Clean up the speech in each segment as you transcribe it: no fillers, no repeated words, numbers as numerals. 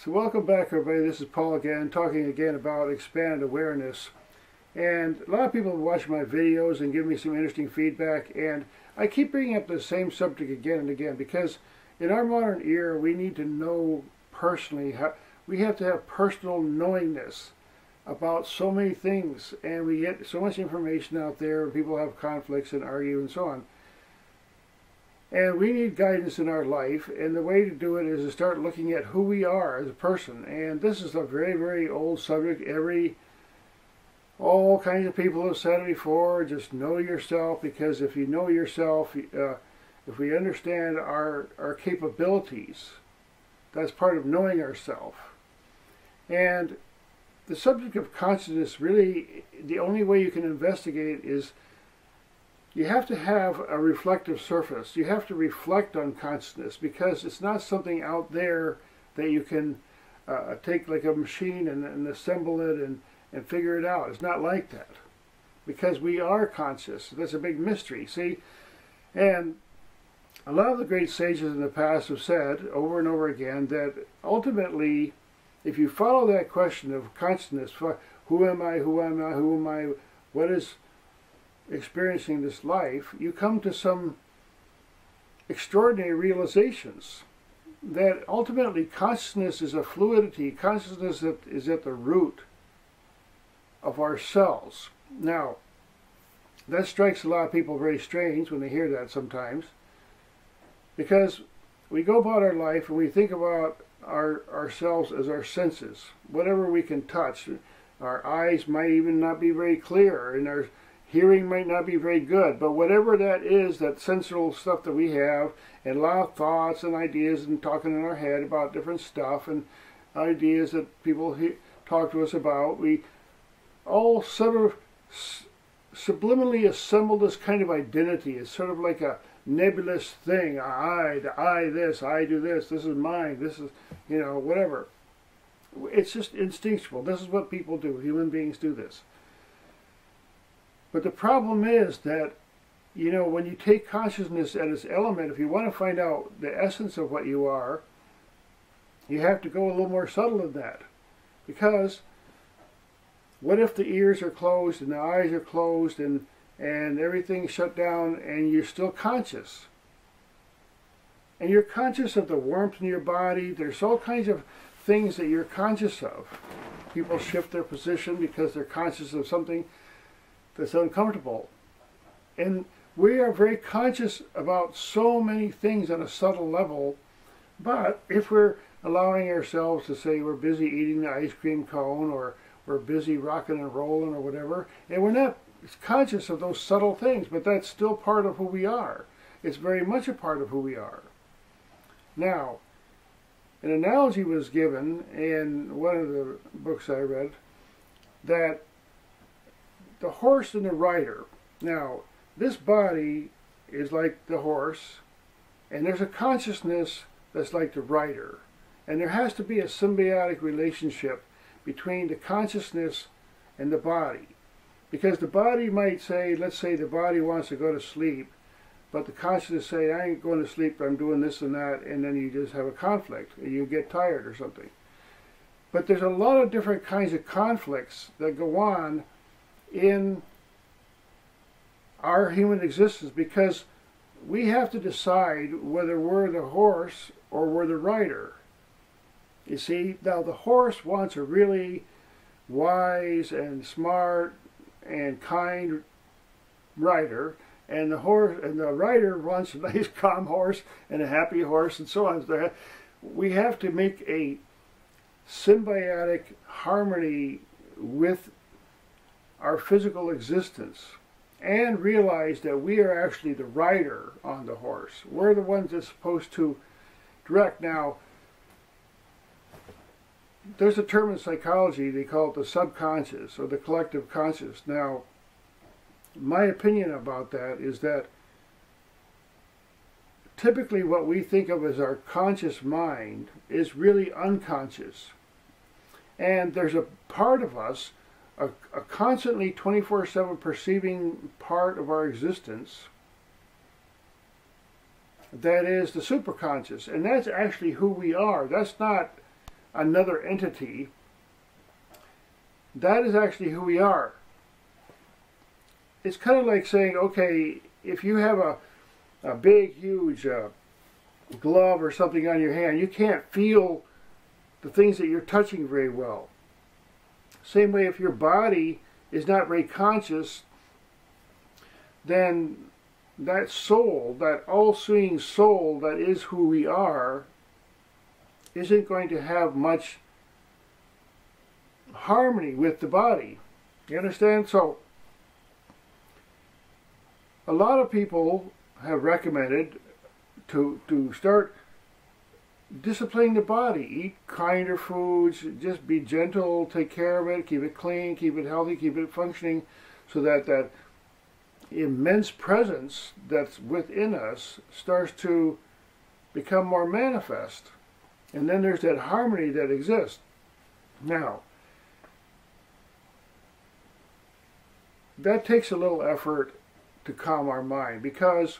So welcome back, everybody. This is Paul again, talking again about expanded awareness. And a lot of people watch my videos and give me some interesting feedback, and I keep bringing up the same subject again and again because in our modern era we need to know personally, we have to have personal knowingness about so many things, and we get so much information out there and people have conflicts and argue and so on. And we need guidance in our life, and the way to do it is to start looking at who we are as a person. And this is a very, very old subject. All kinds of people have said it before, just know yourself, because if you know yourself, if we understand our capabilities, that's part of knowing ourselves. And the subject of consciousness, really, the only way you can investigate is you have to have a reflective surface. You have to reflect on consciousness, because it's not something out there that you can take like a machine and assemble it and figure it out. It's not like that, because we are conscious. That's a big mystery, see? And a lot of the great sages in the past have said over and over again that ultimately, if you follow that question of consciousness, who am I, who am I, who am I, what is experiencing this life, you come to some extraordinary realizations that ultimately consciousness is a fluidity. Consciousness is at the root of ourselves. Now, that strikes a lot of people very strange when they hear that sometimes, because we go about our life and we think about ourselves as our senses, whatever we can touch. Our eyes might even not be very clear, and our hearing might not be very good, but whatever that is, that sensual stuff that we have, and a lot of thoughts and ideas and talking in our head about different stuff and ideas that people talk to us about, we all sort of subliminally assemble this kind of identity. It's sort of like a nebulous thing. I this, I do this is mine, this is, you know, whatever. It's just instinctual. This is what people do. Human beings do this. But the problem is that, you know, when you take consciousness at its element, if you want to find out the essence of what you are, you have to go a little more subtle than that. Because what if the ears are closed and the eyes are closed and everything's shut down and you're still conscious? And you're conscious of the warmth in your body. There's all kinds of things that you're conscious of. People shift their position because they're conscious of something that's uncomfortable. And we are very conscious about so many things on a subtle level, but if we're allowing ourselves to say we're busy eating the ice cream cone, or we're busy rocking and rolling or whatever, and we're not conscious of those subtle things, but that's still part of who we are. It's very much a part of who we are. Now, an analogy was given in one of the books I read, that the horse and the rider. Now, this body is like the horse, and there's a consciousness that's like the rider. And there has to be a symbiotic relationship between the consciousness and the body. Because the body might say, let's say the body wants to go to sleep, but the consciousness say, I ain't going to sleep, I'm doing this and that, and then you just have a conflict, and you get tired or something. But there's a lot of different kinds of conflicts that go on in our human existence, because we have to decide whether we're the horse or we're the rider. You see, now the horse wants a really wise and smart and kind rider, and the rider wants a nice calm horse and a happy horse and so on. So we have to make a symbiotic harmony with our physical existence and realize that we are actually the rider on the horse. We're the ones that's supposed to direct. Now, there's a term in psychology, they call it the subconscious or the collective conscious. Now, my opinion about that is that typically what we think of as our conscious mind is really unconscious. And there's a part of us, a constantly 24/7 perceiving part of our existence, that is the superconscious. And that's actually who we are. That's not another entity. That is actually who we are. It's kind of like saying, okay, if you have a big, huge glove or something on your hand, you can't feel the things that you're touching very well. Same way, if your body is not very conscious, then that soul, that all-seeing soul that is who we are, isn't going to have much harmony with the body. You understand? So, a lot of people have recommended to start disciplining the body. Eat kinder foods, just be gentle, take care of it, keep it clean, keep it healthy, keep it functioning, so that that immense presence that's within us starts to become more manifest. And then there's that harmony that exists. Now, that takes a little effort to calm our mind, because,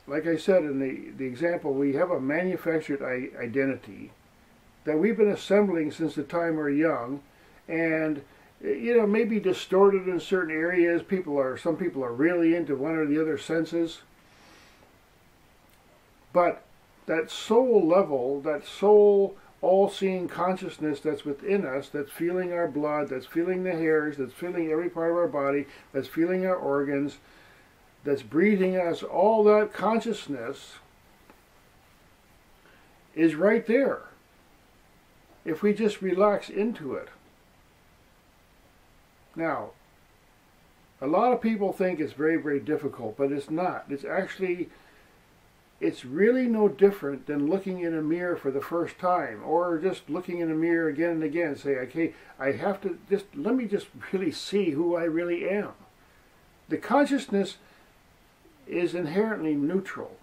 like I said in the example, we have a manufactured identity that we've been assembling since the time we're young, and maybe distorted in certain areas. Some people are really into one or the other senses, but that soul level, that soul all-seeing consciousness that's within us, that's feeling our blood, that's feeling the hairs, that's feeling every part of our body, that's feeling our organs, that's breathing us, all that consciousness is right there if we just relax into it. Now, a lot of people think it's very, very difficult, but it's not. It's really no different than looking in a mirror for the first time, or just looking in a mirror again and again, say, okay, let me just really see who I really am. The consciousness is inherently neutral.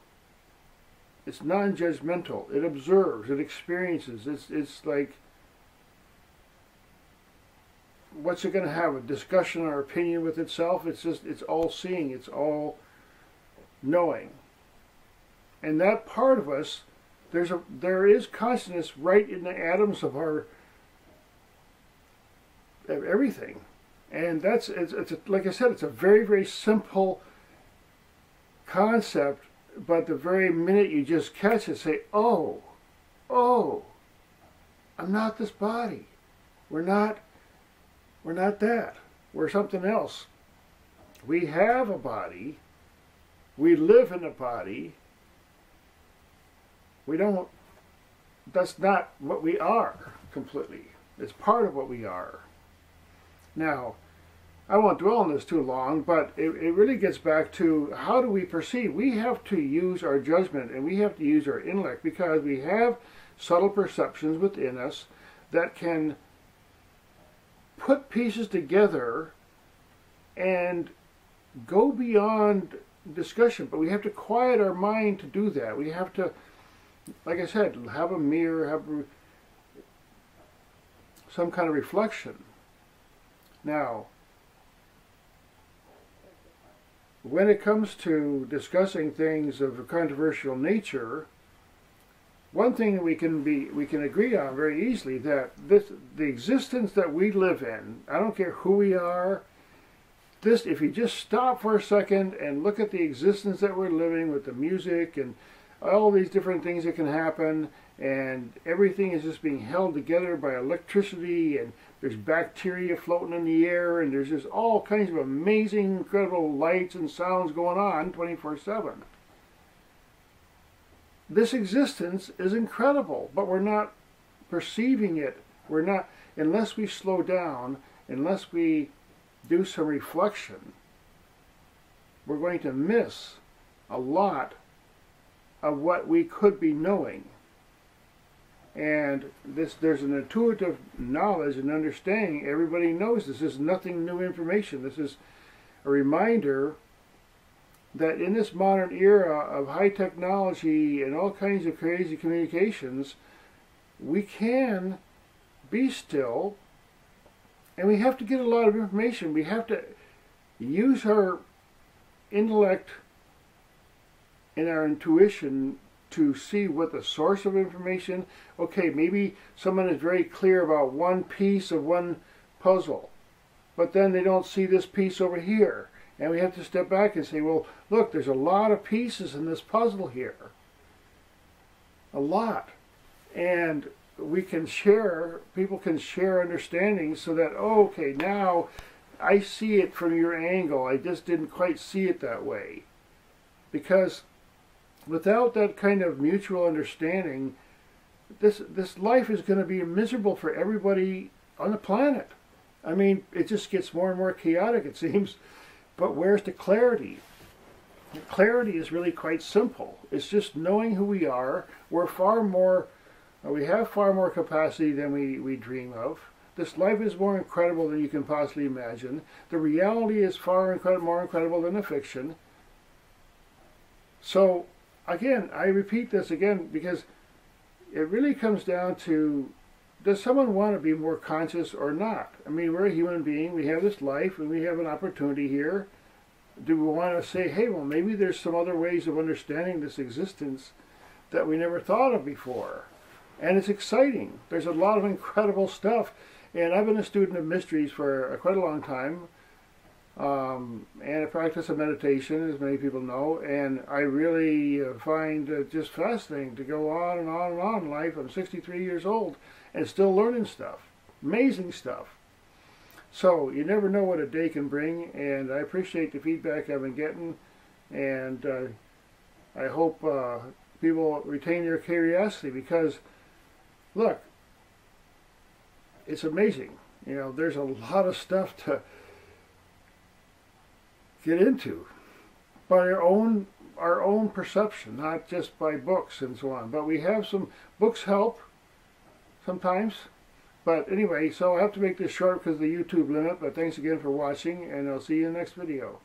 It's non-judgmental. It observes, it experiences. It's like, what's it going to have, a discussion or opinion with itself? It's all seeing, it's all knowing. And that part of us, there is consciousness right in the atoms of everything. And like I said, it's a very, very simple concept, but the very minute you just catch it, say, oh, I'm not this body. We're not that. We're something else. We have a body. We live in a body. That's not what we are completely. It's part of what we are. Now, I won't dwell on this too long, but it really gets back to, how do we perceive? We have to use our judgment, and we have to use our intellect, because we have subtle perceptions within us that can put pieces together and go beyond discussion. But we have to quiet our mind to do that. We have to, like I said, have a mirror, have some kind of reflection. Now, when it comes to discussing things of a controversial nature, one thing that we can agree on very easily, that the existence that we live in, I don't care who we are, if you just stop for a second and look at the existence that we're living, with the music and all these different things that can happen, and everything is just being held together by electricity, and there's bacteria floating in the air, and there's just all kinds of amazing, incredible lights and sounds going on 24/7. This existence is incredible, but we're not perceiving it. We're not, unless we slow down, unless we do some reflection, we're going to miss a lot of what we could be knowing. And there's an intuitive knowledge and understanding. Everybody knows this is nothing new information. This is a reminder that in this modern era of high technology and all kinds of crazy communications, we can be still, and we have to get a lot of information. We have to use our intellect and our intuition to see what the source of information. Okay, maybe someone is very clear about one piece of one puzzle, but then they don't see this piece over here. And we have to step back and say, well, look, there's a lot of pieces in this puzzle here. A lot. And we can share, people can share understanding so that, oh, okay, now I see it from your angle. I just didn't quite see it that way. Because without that kind of mutual understanding, this life is going to be miserable for everybody on the planet. I mean, it just gets more and more chaotic, it seems. But where's the clarity? The clarity is really quite simple. It's just knowing who we are. We're far more, we have far more capacity than we dream of. This life is more incredible than you can possibly imagine. The reality is far more incredible than the fiction. So, again, I repeat this again because it really comes down to, does someone want to be more conscious or not? I mean, we're a human being, we have this life, and we have an opportunity here. Do we want to say, hey, well, maybe there's some other ways of understanding this existence that we never thought of before? And it's exciting. There's a lot of incredible stuff. And I've been a student of mysteries for quite a long time. And a practice of meditation, as many people know, and I really find it just fascinating to go on and on and on in life. I'm 63 years old and still learning stuff, amazing stuff. So you never know what a day can bring, and I appreciate the feedback I've been getting, and I hope people retain their curiosity, because look, it's amazing. You know, there's a lot of stuff to get into by our own perception, not just by books and so on. But we have some books help sometimes. But anyway, so I have to make this short because of the YouTube limit. But thanks again for watching, and I'll see you in the next video.